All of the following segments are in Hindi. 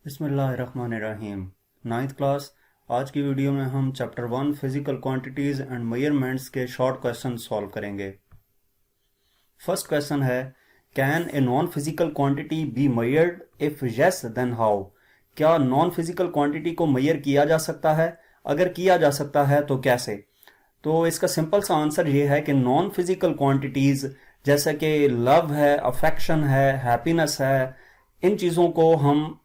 बिस्मिल्लाहिर्रहमानिर्रहीम। Ninth class. आज की वीडियो में हम chapter 1 physical quantities and measurements के शॉर्ट क्वेश्चन सॉल्व करेंगे। फर्स्ट क्वेश्चन है, can a non physical quantity be measured? If yes then how? क्या नॉन फिजिकल क्वांटिटी को मेजर किया जा सकता है? अगर किया जा सकता है तो कैसे? तो इसका सिंपल सा आंसर ये है कि नॉन फिजिकल क्वांटिटीज जैसे कि लव है, अफेक्शन है, हैप्पीनेस है, इन चीज़ों को हम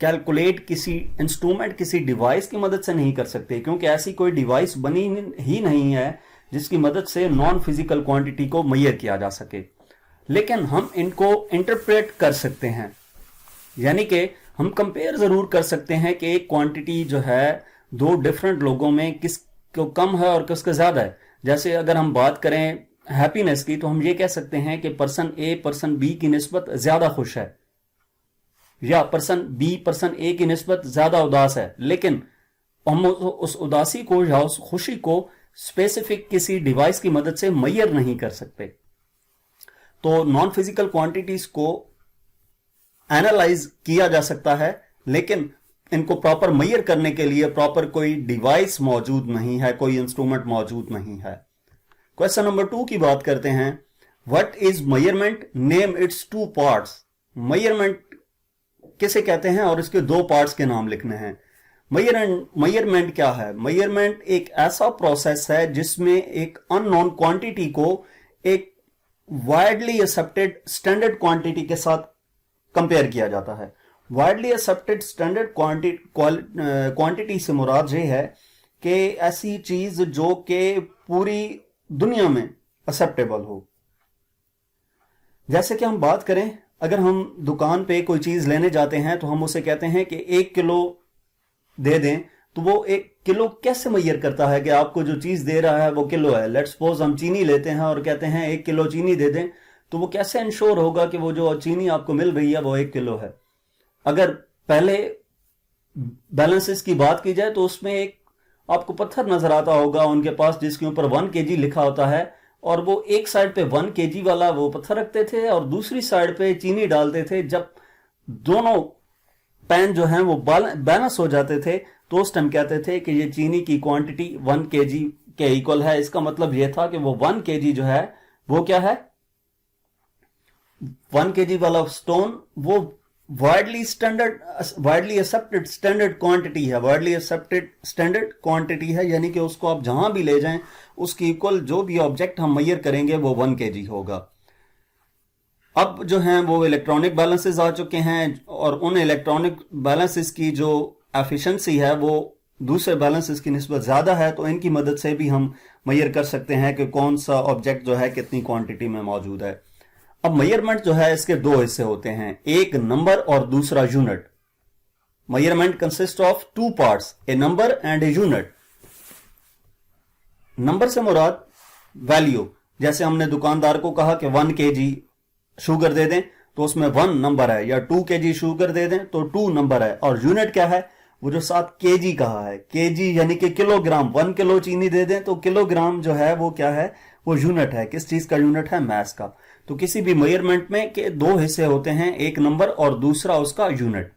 कैलकुलेट किसी इंस्ट्रूमेंट, किसी डिवाइस की मदद से नहीं कर सकते, क्योंकि ऐसी कोई डिवाइस बनी ही नहीं है जिसकी मदद से नॉन फिजिकल क्वांटिटी को मेजर किया जा सके। लेकिन हम इनको इंटरप्रेट कर सकते हैं, यानी कि हम कंपेयर जरूर कर सकते हैं कि एक क्वांटिटी जो है दो डिफरेंट लोगों में किसको कम है और किसको ज्यादा है। जैसे अगर हम बात करें हैप्पीनेस की, तो हम ये कह सकते हैं कि पर्सन ए पर्सन बी की निस्बत ज्यादा खुश है, या पर्सन बी पर्सन ए की निस्बत ज्यादा उदास है। लेकिन हम उस उदासी को या उस खुशी को स्पेसिफिक किसी डिवाइस की मदद से मेजर नहीं कर सकते। तो नॉन फिजिकल क्वांटिटीज को एनालाइज किया जा सकता है, लेकिन इनको प्रॉपर मेजर करने के लिए प्रॉपर कोई डिवाइस मौजूद नहीं है, कोई इंस्ट्रूमेंट मौजूद नहीं है। क्वेश्चन नंबर 2 की बात करते हैं। What is measurement? Name its two parts. Measurement किसे कहते हैं और इसके दो पार्ट्स के नाम लिखने हैं। मेजरमेंट क्या है? मेजरमेंट एक ऐसा प्रोसेस है जिसमें एक अननोन क्वांटिटी को एक वाइडली एक्सेप्टेड स्टैंडर्ड क्वांटिटी के साथ कंपेयर किया जाता है। वाइडली एक्सेप्टेड स्टैंडर्ड क्वांटिटी से मुराद ये है कि ऐसी चीज जो कि पूरी दुनिया में एक्सेप्टेबल हो। जैसे कि हम बात करें, अगर हम दुकान पे कोई चीज लेने जाते हैं तो हम उसे कहते हैं कि 1 किलो दे दें, तो वो 1 किलो कैसे मेजर करता है कि आपको जो चीज दे रहा है वो किलो है। लेट्स सपोज हम चीनी लेते हैं और कहते हैं 1 किलो चीनी दे दें, तो वो कैसे इंश्योर होगा कि वो जो चीनी आपको मिल रही है वो 1 किलो है। अगर पहले बैलेंसेस की बात की जाए तो उसमें एक आपको पत्थर नजर आता होगा उनके पास जिसके ऊपर 1 kg लिखा होता है, और वो एक साइड पे 1 kg वाला वो पत्थर रखते थे और दूसरी साइड पे चीनी डालते थे। जब दोनों पैन जो हैं वो बैलेंस हो जाते थे तो उस टाइम कहते थे कि ये चीनी की क्वांटिटी 1 kg के इक्वल है। इसका मतलब ये था कि वो 1 kg जो है वो क्या है, 1 kg वाला स्टोन वो वाइडली एक्सेप्टेड स्टैंडर्ड क्वांटिटी है। वाइडली एक्सेप्टेड स्टैंडर्ड क्वांटिटी है, यानी कि उसको आप जहां भी ले जाएं उसकी इक्वल जो भी ऑब्जेक्ट हम मेजर करेंगे वो 1 kg होगा। अब जो हैं वो इलेक्ट्रॉनिक बैलेंसेस आ चुके हैं, और उन इलेक्ट्रॉनिक बैलेंसेस की जो एफिशिएंसी है वो दूसरे बैलेंसेस की निस्बत ज्यादा है, तो इनकी मदद से भी हम मेजर कर सकते हैं कि कौन सा ऑब्जेक्ट जो है कितनी क्वांटिटी में मौजूद है। अब मेजरमेंट जो है इसके दो हिस्से होते हैं, एक नंबर और दूसरा unit. Measurement consist of 2 parts, A number and a unit. Number से मुराद वैल्यू, जैसे हमने दुकानदार को कहा कि 1 kg शुगर दे दें तो उसमें 1 नंबर है, या 2 kg शुगर दे दें तो 2 नंबर है। और यूनिट क्या है? वो जो 7 kg कहा है, kg यानी कि किलोग्राम। 1 किलो चीनी दे दें तो किलोग्राम जो है वो क्या है, वो यूनिट है। किस चीज का यूनिट है? मैस का। तो किसी भी मेजरमेंट में के दो हिस्से होते हैं, एक नंबर और दूसरा उसका यूनिट।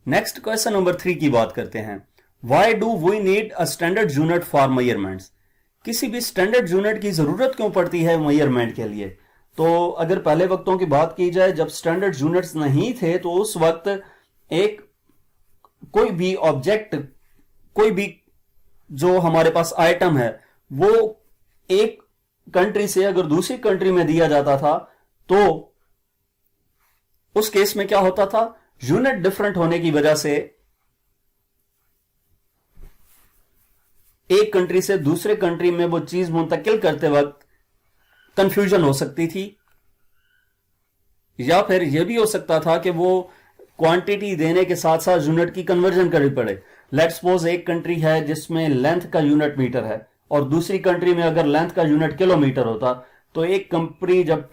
नेक्स्ट क्वेश्चन नंबर 3 की बात करते हैं। Why do we need a standard unit for measurements? किसी भी स्टैंडर्ड यूनिट की जरूरत क्यों पड़ती है मेजरमेंट के लिए? तो अगर पहले वक्तों की बात की जाए, जब स्टैंडर्ड यूनिट्स नहीं थे तो उस वक्त एक कोई भी ऑब्जेक्ट, कोई भी जो हमारे पास आइटम है वो एक कंट्री से अगर दूसरी कंट्री में दिया जाता था तो उस केस में क्या होता था, यूनिट डिफरेंट होने की वजह से एक कंट्री से दूसरे कंट्री में वो चीज मुंतकिल करते वक्त कंफ्यूजन हो सकती थी, या फिर यह भी हो सकता था कि वो क्वांटिटी देने के साथ साथ यूनिट की कन्वर्जन करनी पड़े। लेट्स सपोज एक कंट्री है जिसमें लेंथ का यूनिट मीटर है और दूसरी कंट्री में अगर लेंथ का यूनिट किलोमीटर होता, तो एक कंपनी जब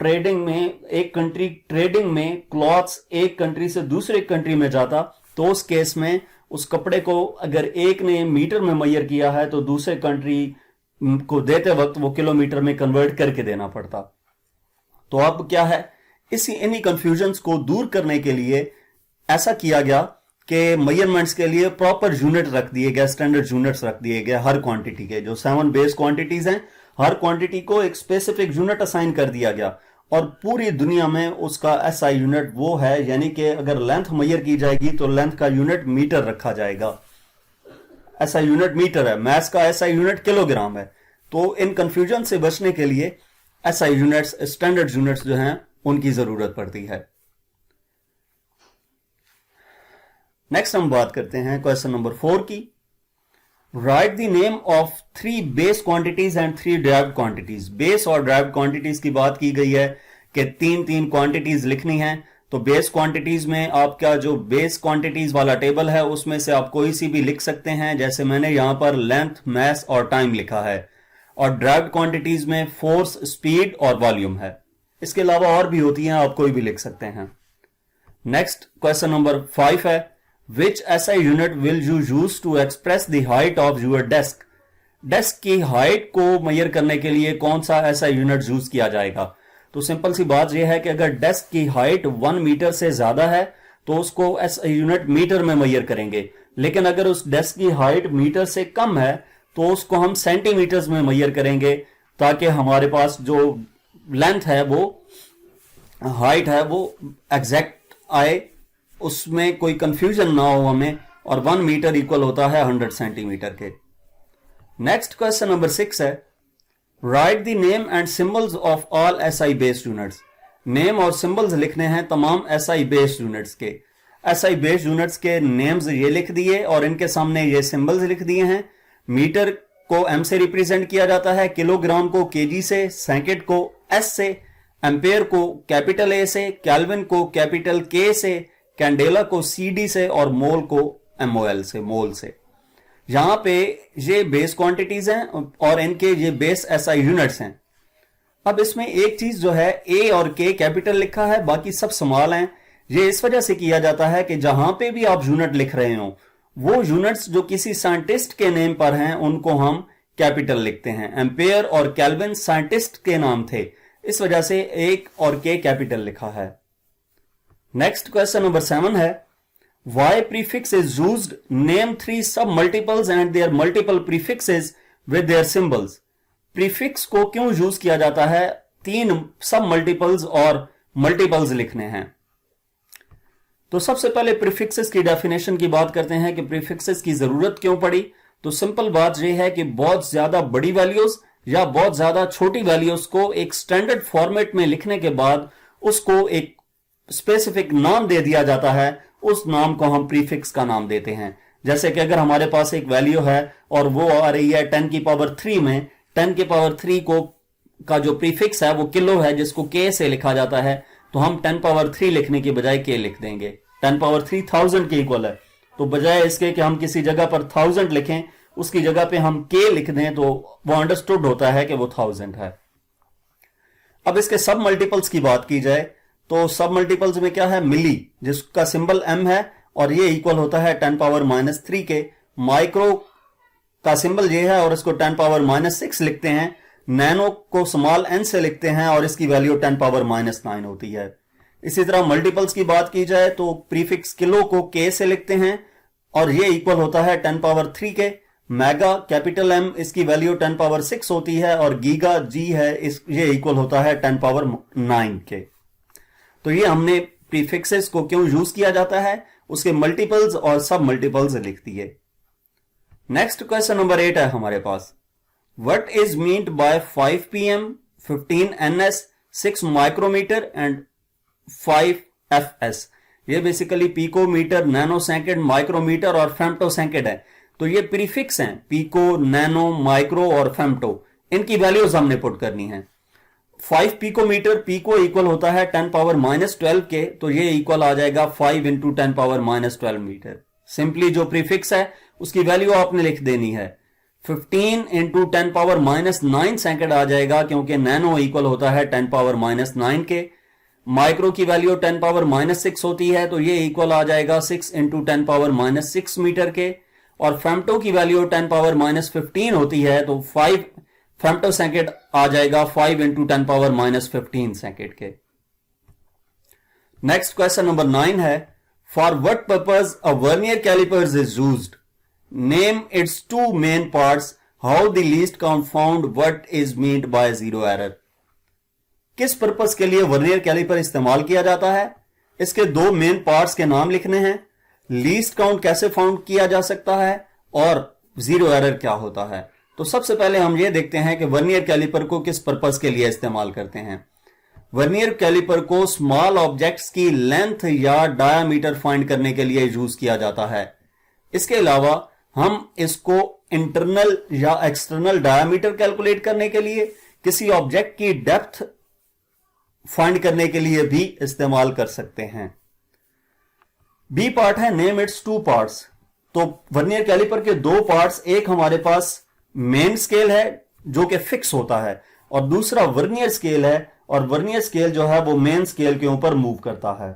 एक कंट्री ट्रेडिंग में क्लॉथ्स एक कंट्री से दूसरे कंट्री में जाता, तो उस केस में उस कपड़े को अगर एक ने मीटर में मेजर किया है तो दूसरे कंट्री को देते वक्त वो किलोमीटर में कन्वर्ट करके देना पड़ता। तो अब क्या है, इन्हीं कंफ्यूजन्स को दूर करने के लिए ऐसा किया गया कि मेजरमेंट्स के लिए प्रॉपर यूनिट रख दिए गए, स्टैंडर्ड यूनिट्स रख दिए गए हर क्वांटिटी के। जो 7 बेस क्वांटिटीज हैं, हर क्वांटिटी को एक स्पेसिफिक यूनिट असाइन कर दिया गया और पूरी दुनिया में उसका एसआई यूनिट वो है, यानी कि अगर लेंथ मेजर की जाएगी तो लेंथ का यूनिट मीटर रखा जाएगा। एसआई यूनिट मीटर है, मैथ्स का एसआई यूनिट किलोग्राम है। तो इन कंफ्यूजन से बचने के लिए एसआई यूनिट्स, स्टैंडर्ड यूनिट्स जो हैं उनकी जरूरत पड़ती है। नेक्स्ट हम बात करते हैं क्वेश्चन नंबर 4 की। Right the name of 3 base quantities and 3 derived quantities. Base और डिराइव्ड क्वांटिटीज की बात की गई है कि 3 क्वांटिटीज लिखनी है। तो बेस क्वांटिटीज में आपका जो बेस क्वांटिटीज वाला टेबल है उसमें से आप कोई सी भी लिख सकते हैं, जैसे मैंने यहां पर लेंथ, मास और टाइम लिखा है। और डिराइव्ड क्वांटिटीज में फोर्स, स्पीड और वॉल्यूम है। इसके अलावा और भी होती हैं, आप कोई भी लिख सकते हैं। नेक्स्ट क्वेश्चन नंबर 5 है, which SI unit will you use to express the height of your desk. Desk की हाइट को मेजर करने के लिए कौन सा एसआई यूनिट यूज किया जाएगा। तो सिंपल सी बात यह है कि अगर डेस्क की हाइट 1 मीटर से ज्यादा है तो उसको एसआई यूनिट मीटर में मेजर करेंगे। लेकिन अगर उस डेस्क की हाइट मीटर से कम है तो उसको हम सेंटीमीटर्स में मेजर करेंगे, ताकि हमारे पास जो लेंथ है, वो हाइट है, वो एग्जैक्ट आए, उसमें कोई कंफ्यूजन ना हो हमें। और 1 मीटर इक्वल होता है 100 सेंटीमीटर के। नेक्स्ट क्वेश्चन नंबर 6 है, right the name and symbols of all SI based units. Name और सिंबल्स लिखने हैं तमाम एसआई बेस्ड यूनिट्स के। एसआई बेस्ड यूनिट्स के नेम्स ये लिख दिए और इनके सामने ये सिंबल्स लिख दिए हैं। मीटर को एम से रिप्रेजेंट किया जाता है, किलोग्राम को केजी से, सेकंड को एस से, एम्पेयर को कैपिटल ए से, केल्विन को कैपिटल के से, कैंडेला को सीडी से और मोल को एमओएल से, मोल से। यहां पे ये बेस क्वांटिटीज हैं और इनके ये बेस एसआई यूनिट्स हैं। अब इसमें एक चीज जो है, ए और के कैपिटल लिखा है, बाकी सब स्मॉल हैं। ये इस वजह से किया जाता है कि जहां पे भी आप यूनिट लिख रहे हो, वो यूनिट्स जो किसी साइंटिस्ट के नेम पर हैं उनको हम कैपिटल लिखते हैं। एम्पेयर और केल्विन साइंटिस्ट के नाम थे, इस वजह से एक और के कैपिटल लिखा है। नेक्स्ट क्वेश्चन नंबर 7 है, why prefix is used, name 3 sub multiples and their multiple prefixes with their symbols. Prefix को क्यों यूज किया जाता है, 3 सब मल्टीपल्स और मल्टीपल्स लिखने हैं। तो सबसे पहले प्रीफिक्सेस की डेफिनेशन की बात करते हैं कि प्रीफिक्सेस की जरूरत क्यों पड़ी। तो सिंपल बात यह है कि बहुत ज्यादा बड़ी वैल्यूज या बहुत ज्यादा छोटी वैल्यूज को एक स्टैंडर्ड फॉर्मेट में लिखने के बाद उसको एक स्पेसिफिक नाम दे दिया जाता है, उस नाम को हम प्रीफिक्स का नाम देते हैं। जैसे कि अगर हमारे पास एक वैल्यू है और वो आ रही है 10 की पावर 3 में, 10 की पावर 3 को का जो प्रीफिक्स है वो किलो है, जिसको के से लिखा जाता है, तो हम 10 पावर 3 लिखने की बजाय के लिख देंगे। 10 पावर 3 1000 के इक्वल है, तो बजाय इसके कि हम किसी जगह पर 1000 लिखें, उसकी जगह पे हम के लिख दें तो वो अंडरस्टूड होता है कि वो 1000 है। अब इसके सब मल्टीपल्स की बात की जाए तो सब मल्टीपल्स में क्या है, मिली, जिसका सिंबल एम है और ये इक्वल होता है 10 पावर -3 के। माइक्रो का सिंबल ये है और इसको 10 पावर -6 लिखते हैं। नैनो को स्मॉल एन से लिखते हैं और इसकी वैल्यू 10 पावर -9 होती है। इसी तरह मल्टीपल्स की बात की जाए तो प्रीफिक्स किलो को के से लिखते हैं और ये इक्वल होता है 10 पावर 3 के। मेगा कैपिटल एम, इसकी वैल्यू 10 पावर 6 होती है और गीगा जी है, ये इक्वल होता है 10 पावर 9 के। तो ये हमने प्रीफिक्सेस को क्यों यूज किया जाता है, उसके मल्टीपल्स और सब मल्टीपल्स लिख दिए। नेक्स्ट क्वेश्चन नंबर 8 है हमारे पास, what is meant by 5 pm, 15 ns, 6 micrometre and 5 fs। ये basically picometre, nanosecond, micrometre और फेम्टो सेकंड है। तो ये प्रीफिक्स हैं, पिको, नैनो, माइक्रो और फेम्टो, इनकी वैल्यूज हमने पुट करनी है। 5 पिकोमीटर, पिको इक्वल होता है 10 पावर -12 के, तो ये इक्वल आ जाएगा 5 × 10 पावर -12 मीटर। सिंपली जो प्रीफिक्स है उसकी वैल्यू आपने लिख देनी है। 15 × 10 पावर -9 सेकंड आ जाएगा, क्योंकि नैनो इक्वल होता है 10 पावर -9 के। माइक्रो की वैल्यू 10 पावर -6 होती है, तो ये इक्वल आ जाएगा 6 × 10 पावर -6 मीटर के। और फेम्टो की वैल्यू 10 पावर -15 होती है, तो 5 फेम्टो सेकंड आ जाएगा 5 × 10 पावर -15 सेकंड के। नेक्स्ट क्वेश्चन नंबर 9 है, for what purpose a vernier callipers is used, name its two main parts, how the least count found, what is meant by zero error. किस पर्पस के लिए वर्नियर कैलिपर इस्तेमाल किया जाता है, इसके दो मेन पार्ट्स के नाम लिखने हैं, लीस्ट काउंट कैसे फाउंड किया जा सकता है और जीरो एरर क्या होता है। तो सबसे पहले हम ये देखते हैं कि वर्नियर कैलिपर को किस पर्पस के लिए इस्तेमाल करते हैं। वर्नियर कैलिपर को स्मॉल ऑब्जेक्ट्स की लेंथ या डायामीटर फाइंड करने के लिए यूज किया जाता है। इसके अलावा हम इसको इंटरनल या एक्सटर्नल डायामीटर कैलकुलेट करने के लिए, किसी ऑब्जेक्ट की डेप्थ फाइंड करने के लिए भी इस्तेमाल कर सकते हैं। बी पार्ट है नेम इट्स टू पार्ट्स। तो वर्नियर कैलिपर के दो पार्ट्स, एक हमारे पास मेन स्केल है जो कि फिक्स होता है और दूसरा वर्नियर स्केल है, और वर्नियर स्केल जो है वो मेन स्केल के ऊपर मूव करता है।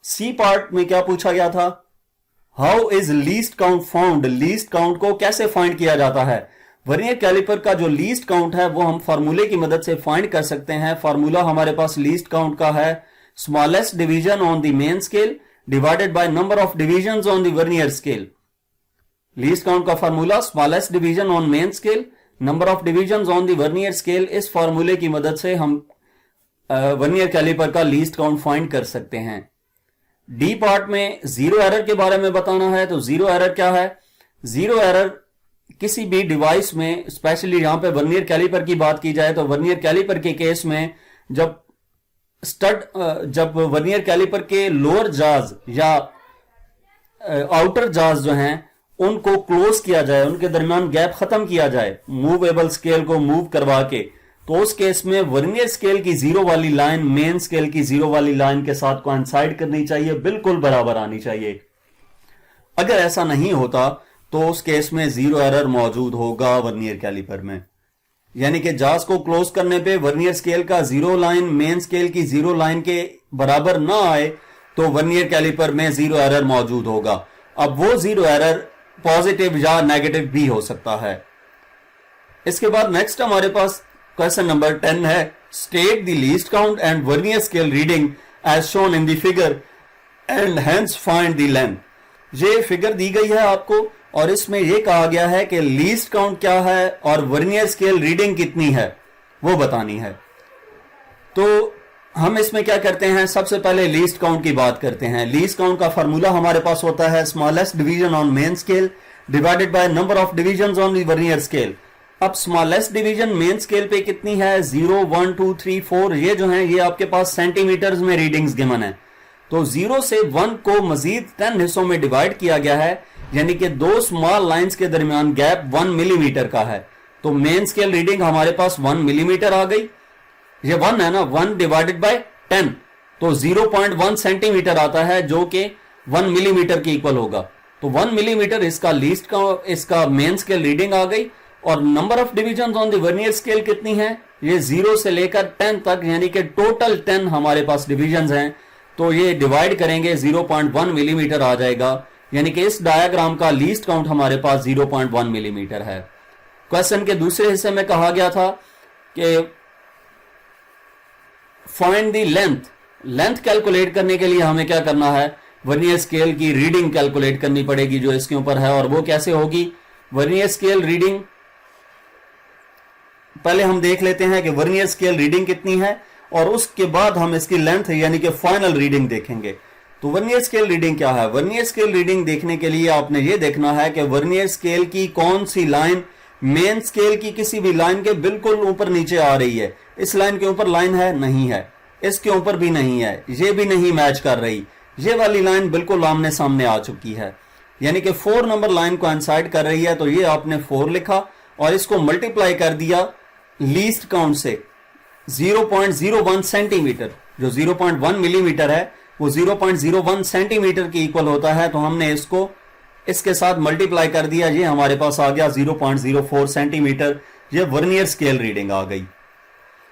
सी पार्ट में क्या पूछा गया था, how is least count found, least count को कैसे फाइंड किया जाता है। वर्नियर कैलिपर का जो लीस्ट काउंट है वो हम फार्मूले की मदद से फाइंड कर सकते हैं। फार्मूला हमारे पास लीस्ट काउंट का है smallest division on the main scale divided by number of divisions on the vernier scale. Least count का formula smallest division on main scale, number of divisions on the vernier scale. इस फार्मूले की मदद से हम वर्नियर कैलिपर का लीस्ट काउंट फाइंड कर सकते हैं। डी पार्ट में जीरो एरर के बारे में बताना है। तो जीरो एरर क्या है, जीरो एरर किसी भी डिवाइस में, स्पेशली यहां पे वर्नियर कैलिपर की बात की जाए तो वर्नियर कैलिपर के केस में जब वर्नियर कैलिपर के लोअर जाज या आउटर जाज जो हैं उनको क्लोज किया जाए, उनके दरमियान गैप खत्म किया जाए मूवेबल स्केल को मूव करवा के, तो उस केस में वर्नियर स्केल की जीरो वाली लाइन मेन स्केल की जीरो वाली लाइन के साथ कोइंसाइड करनी चाहिए, बिल्कुल बराबर आनी चाहिए। अगर ऐसा नहीं होता तो उस केस में जीरो एरर मौजूद होगा वर्नियर कैलिपर में। यानी कि जाज को क्लोज करने पे वर्नियर स्केल का जीरो लाइन मेन स्केल की जीरो लाइन के बराबर ना आए तो वर्नियर कैलिपर में जीरो एरर मौजूद होगा। अब वो जीरो एरर पॉजिटिव या नेगेटिव भी हो सकता है। इसके बाद नेक्स्ट हमारे पास क्वेश्चन नंबर 10 है, state the least count and vernier scale reading as shown in the figure and hence find the length. ये फिगर दी गई है आपको और इसमें यह कहा गया है कि लीस्ट काउंट क्या है और वर्नियर स्केल रीडिंग कितनी है वो बतानी है। तो हम इसमें क्या करते हैं, सबसे पहले लीस्ट काउंट की बात करते हैं। लीस्ट काउंट का फार्मूला हमारे पास होता है smallest division on main scale divided by number of divisions on the vernier scale. अब स्मॉलेस्ट डिवीजन मेन स्केल पे कितनी है, 0 1 2 3 4, ये जो है ये आपके पास सेंटीमीटर्स में रीडिंग्स गिवन है। तो 0 से 1 को मजीद 10 हिस्सों में डिवाइड किया गया है, यानी कि दो स्मॉल लाइंस के दरमियान गैप 1 मिलीमीटर का है। तो मेन स्केल रीडिंग हमारे पास 1 मिलीमीटर आ गई। ये 1 है ना, 1 डिवाइडेड बाय 10 तो 0.1 सेंटीमीटर आता है जो कि 1 मिलीमीटर के इक्वल होगा। तो 1 मिलीमीटर इसका लीस्ट का, इसका मेन स्केल रीडिंग आ गई। और number of divisions on the vernier scale कितनी है, ये 0 से लेकर 10 तक, यानी कि टोटल 10 हमारे पास डिविजन्स हैं। तो ये डिवाइड करेंगे 0.1 मिलीमीटर आ जाएगा, यानी कि इस डायग्राम का लीस्ट काउंट हमारे पास 0.1 मिलीमीटर है। क्वेश्चन के दूसरे हिस्से में कहा गया था कि find the length. Length calculate करने के लिए हमें क्या करना है, वर्नियर स्केल की रीडिंग कैलकुलेट करनी पड़ेगी जो इसके ऊपर है। और वो कैसे होगी, वर्नियर स्केल रीडिंग पहले हम देख लेते हैं कि वर्नियर स्केल रीडिंग कितनी है और उसके बाद हम इसकी लेंथ यानी कि फाइनल रीडिंग देखेंगे। तो वर्नियर स्केल रीडिंग क्या है, वर्नियर स्केल रीडिंग देखने के लिए आपने ये देखना है कि वर्नियर स्केल की कौन सी लाइन मेन स्केल की किसी भी लाइन के बिल्कुल ऊपर नीचे आ रही है। इस लाइन के ऊपर लाइन है, नहीं है, इसके ऊपर भी नहीं है, ये भी नहीं मैच कर रही, ये वाली लाइन बिल्कुल आमने सामने आ चुकी है, यानी कि 4 नंबर लाइन को कोइंसाइड कर रही है। तो ये आपने 4 लिखा और इसको मल्टीप्लाई कर दिया लीस्ट काउंट से 0.01 सेंटीमीटर, जो 0.1 मिलीमीटर है वो 0.01 सेंटीमीटर की इक्वल होता है। तो हमने इसको इसके साथ मल्टीप्लाई कर दिया, ये हमारे पास आ गया 0.04 सेंटीमीटर। ये वर्नियर स्केल रीडिंग आ गई।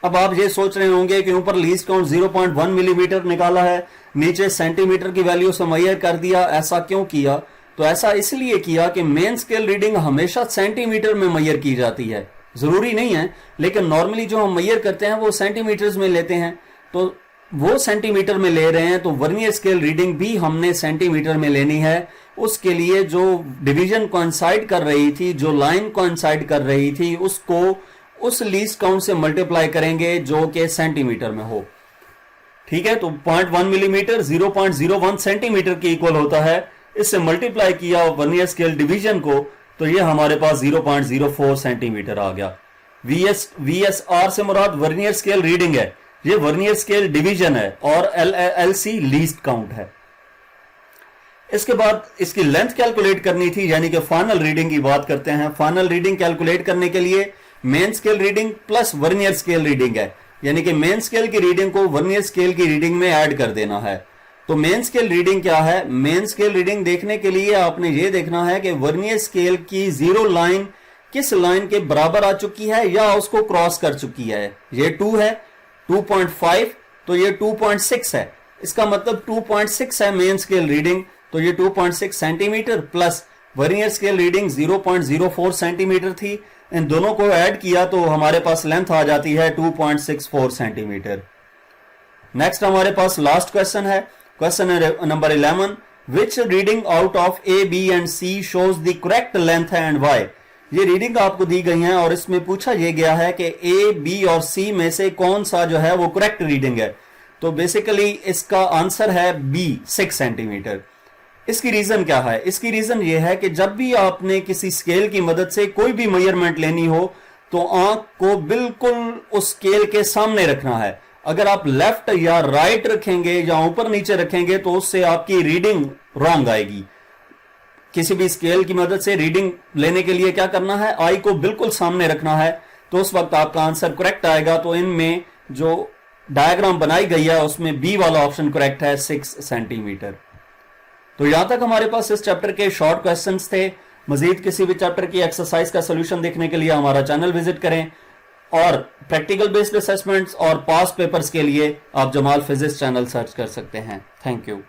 अब आप ये सोच रहे होंगे कि ऊपर लीस्ट काउंट 0.1 मिलीमीटर निकाला है, नीचे सेंटीमीटर की वैल्यू से मैयर कर दिया, ऐसा क्यों किया? तो ऐसा इसलिए किया कि मेन स्केल रीडिंग हमेशा सेंटीमीटर में मैयर की जाती है। जरूरी नहीं है, लेकिन नॉर्मली जो हम मैयर करते हैं वो सेंटीमीटर्स में लेते हैं। तो वो सेंटीमीटर में ले रहे हैं तो वर्नियर स्केल रीडिंग भी हमने सेंटीमीटर में लेनी है। उसके लिए जो डिवीजन कोइंसाइड कर रही थी, जो लाइन कोइंसाइड कर रही थी, उसको उस लीस्ट काउंट से मल्टीप्लाई करेंगे जो कि सेंटीमीटर में हो। ठीक है, तो 0.1 मिलीमीटर 0.01 सेंटीमीटर के इक्वल होता है। इससे मल्टीप्लाई किया वर्नियर स्केल डिवीजन को, तो ये हमारे पास 0.04 सेंटीमीटर आ गया। VSR से मुराद वर्नियर स्केल रीडिंग है, ये वर्नियर स्केल डिवीजन है, और LC लीस्ट काउंट है। इसके बाद इसकी लेंथ कैलकुलेट करनी थी, यानी कि फाइनल रीडिंग की बात करते हैं। फाइनल रीडिंग कैलकुलेट करने के लिए main scale reading plus vernier scale reading है, यानी कि मेन स्केल की रीडिंग को वर्नियर स्केल की रीडिंग में ऐड कर देना है। तो मेन स्केल रीडिंग क्या है? मेन स्केल रीडिंग देखने के लिए आपने ये देखना है कि वर्नियर स्केल की जीरो लाइन किस लाइन के बराबर आ चुकी है या उसको क्रॉस कर चुकी है। ये 2 है, 2.5, तो ये 2.6 है। इसका मतलब 2.6 है मेन स्केल रीडिंग, तो ये 2.6 centimetre plus vernier scale reading 0.04 centimetre थी। इन दोनों को ऐड किया तो हमारे पास लेंथ आ जाती है 2.64 सेंटीमीटर। नेक्स्ट हमारे पास लास्ट क्वेश्चन है, question number 11। Which reading out of A, B and C shows the correct length and why. ये रीडिंग आपको दी गई है और इसमें पूछा यह गया है कि A, B और C में से कौन सा जो है वो करेक्ट रीडिंग है। तो बेसिकली इसका आंसर है B, 6 सेंटीमीटर। इसकी रीजन क्या है? इसकी रीजन यह है कि जब भी आपने किसी स्केल की मदद से कोई भी मेजरमेंट लेनी हो तो आंख को बिल्कुल उस स्केल के सामने रखना है। अगर आप लेफ्ट या राइट रखेंगे या ऊपर नीचे रखेंगे तो उससे आपकी रीडिंग रॉन्ग आएगी। किसी भी स्केल की मदद से रीडिंग लेने के लिए क्या करना है? आई को बिल्कुल सामने रखना है, तो उस वक्त आपका आंसर करेक्ट आएगा। तो इनमें जो डायग्राम बनाई गई है उसमें बी वाला ऑप्शन करेक्ट है, 6 सेंटीमीटर। तो यहां तक हमारे पास इस चैप्टर के शॉर्ट क्वेश्चंस थे। मजीद किसी भी चैप्टर की एक्सरसाइज का सोल्यूशन देखने के लिए हमारा चैनल विजिट करें, और प्रैक्टिकल बेस्ड असेसमेंट्स और पास पेपर्स के लिए आप जमाल फिजिक्स चैनल सर्च कर सकते हैं। Thank you.